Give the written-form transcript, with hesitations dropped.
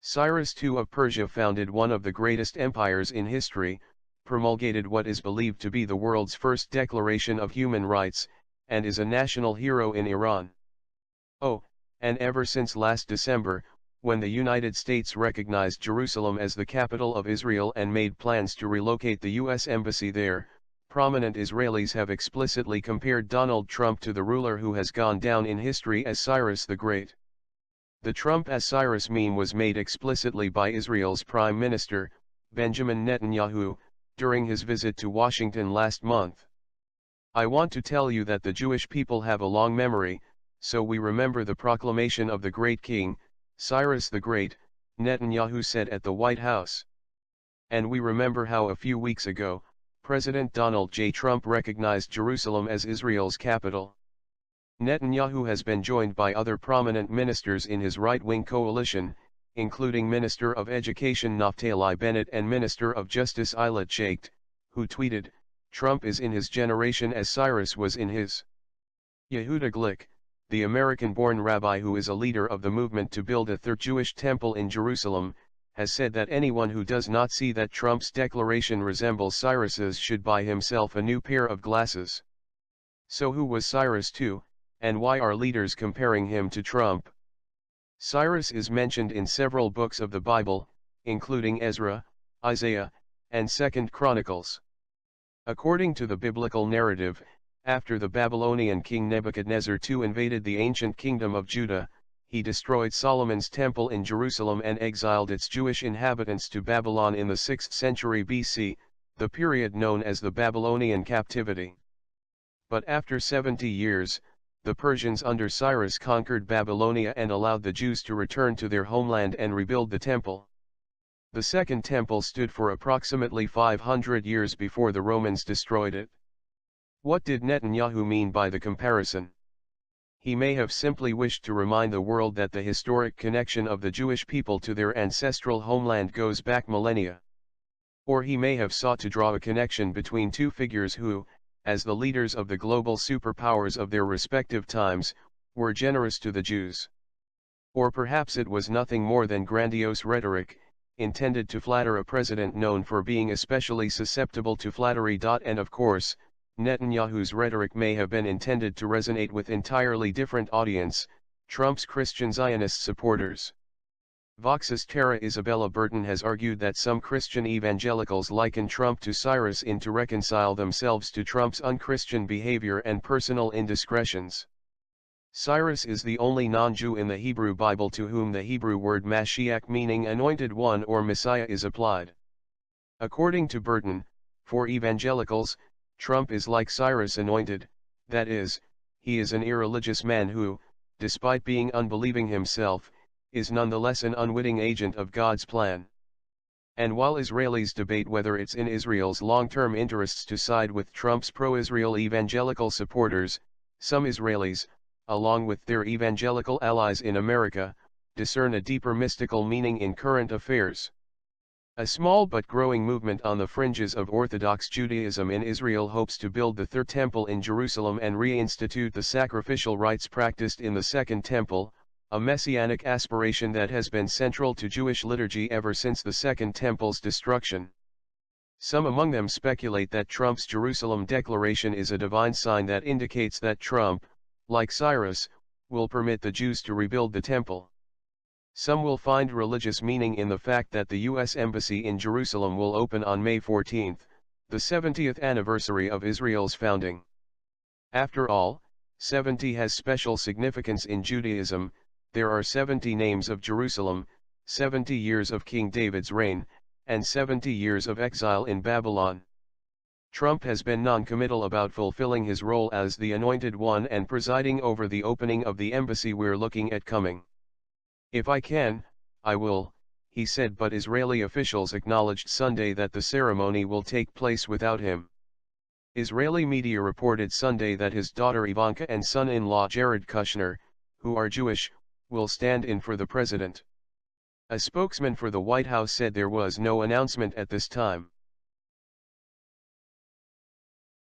Cyrus II of Persia founded one of the greatest empires in history, promulgated what is believed to be the world's first declaration of human rights, and is a national hero in Iran. Oh, and ever since last December, when the United States recognized Jerusalem as the capital of Israel and made plans to relocate the U.S. embassy there, prominent Israelis have explicitly compared Donald Trump to the ruler who has gone down in history as Cyrus the Great. The Trump-as-Cyrus meme was made explicitly by Israel's Prime Minister, Benjamin Netanyahu, during his visit to Washington last month. "I want to tell you that the Jewish people have a long memory, so we remember the proclamation of the great king, Cyrus the Great," Netanyahu said at the White House. "And we remember how a few weeks ago, President Donald J. Trump recognized Jerusalem as Israel's capital." Netanyahu has been joined by other prominent ministers in his right-wing coalition, including Minister of Education Naftali Bennett and Minister of Justice Ayelet, who tweeted, "Trump is in his generation as Cyrus was in his." Yehuda Glick, the American-born rabbi who is a leader of the movement to build a third Jewish temple in Jerusalem, has said that anyone who does not see that Trump's declaration resembles Cyrus's should buy himself a new pair of glasses. So who was Cyrus II, and why are leaders comparing him to Trump? Cyrus is mentioned in several books of the Bible, including Ezra, Isaiah, and 2 Chronicles. According to the biblical narrative, after the Babylonian king Nebuchadnezzar II invaded the ancient kingdom of Judah, he destroyed Solomon's temple in Jerusalem and exiled its Jewish inhabitants to Babylon in the 6th century BC, the period known as the Babylonian captivity. But after 70 years, the Persians under Cyrus conquered Babylonia and allowed the Jews to return to their homeland and rebuild the temple. The Second Temple stood for approximately 500 years before the Romans destroyed it. What did Netanyahu mean by the comparison? He may have simply wished to remind the world that the historic connection of the Jewish people to their ancestral homeland goes back millennia. Or he may have sought to draw a connection between two figures who, as the leaders of the global superpowers of their respective times, were generous to the Jews. Or perhaps it was nothing more than grandiose rhetoric, intended to flatter a president known for being especially susceptible to flattery. And of course, Netanyahu's rhetoric may have been intended to resonate with entirely different audience, Trump's Christian Zionist supporters. Vox's Tara Isabella Burton has argued that some Christian evangelicals liken Trump to Cyrus to reconcile themselves to Trump's unchristian behavior and personal indiscretions. Cyrus is the only non-Jew in the Hebrew Bible to whom the Hebrew word Mashiach, meaning anointed one or Messiah, is applied. According to Burton, for evangelicals, Trump is like Cyrus anointed, that is, he is an irreligious man who, despite being unbelieving himself, is nonetheless an unwitting agent of God's plan. And while Israelis debate whether it's in Israel's long-term interests to side with Trump's pro-Israel evangelical supporters, some Israelis, along with their evangelical allies in America, discern a deeper mystical meaning in current affairs. A small but growing movement on the fringes of Orthodox Judaism in Israel hopes to build the Third Temple in Jerusalem and reinstitute the sacrificial rites practiced in the Second Temple, a messianic aspiration that has been central to Jewish liturgy ever since the Second Temple's destruction. Some among them speculate that Trump's Jerusalem declaration is a divine sign that indicates that Trump, like Cyrus, will permit the Jews to rebuild the temple. Some will find religious meaning in the fact that the U.S. Embassy in Jerusalem will open on May 14, the 70th anniversary of Israel's founding. After all, 70 has special significance in Judaism. There are 70 names of Jerusalem, 70 years of King David's reign, and 70 years of exile in Babylon. Trump has been non-committal about fulfilling his role as the anointed one and presiding over the opening of the embassy we're looking at coming. "If I can, I will," he said, but Israeli officials acknowledged Sunday that the ceremony will take place without him. Israeli media reported Sunday that his daughter Ivanka and son-in-law Jared Kushner, who are Jewish, will stand in for the president. A spokesman for the White House said there was no announcement at this time.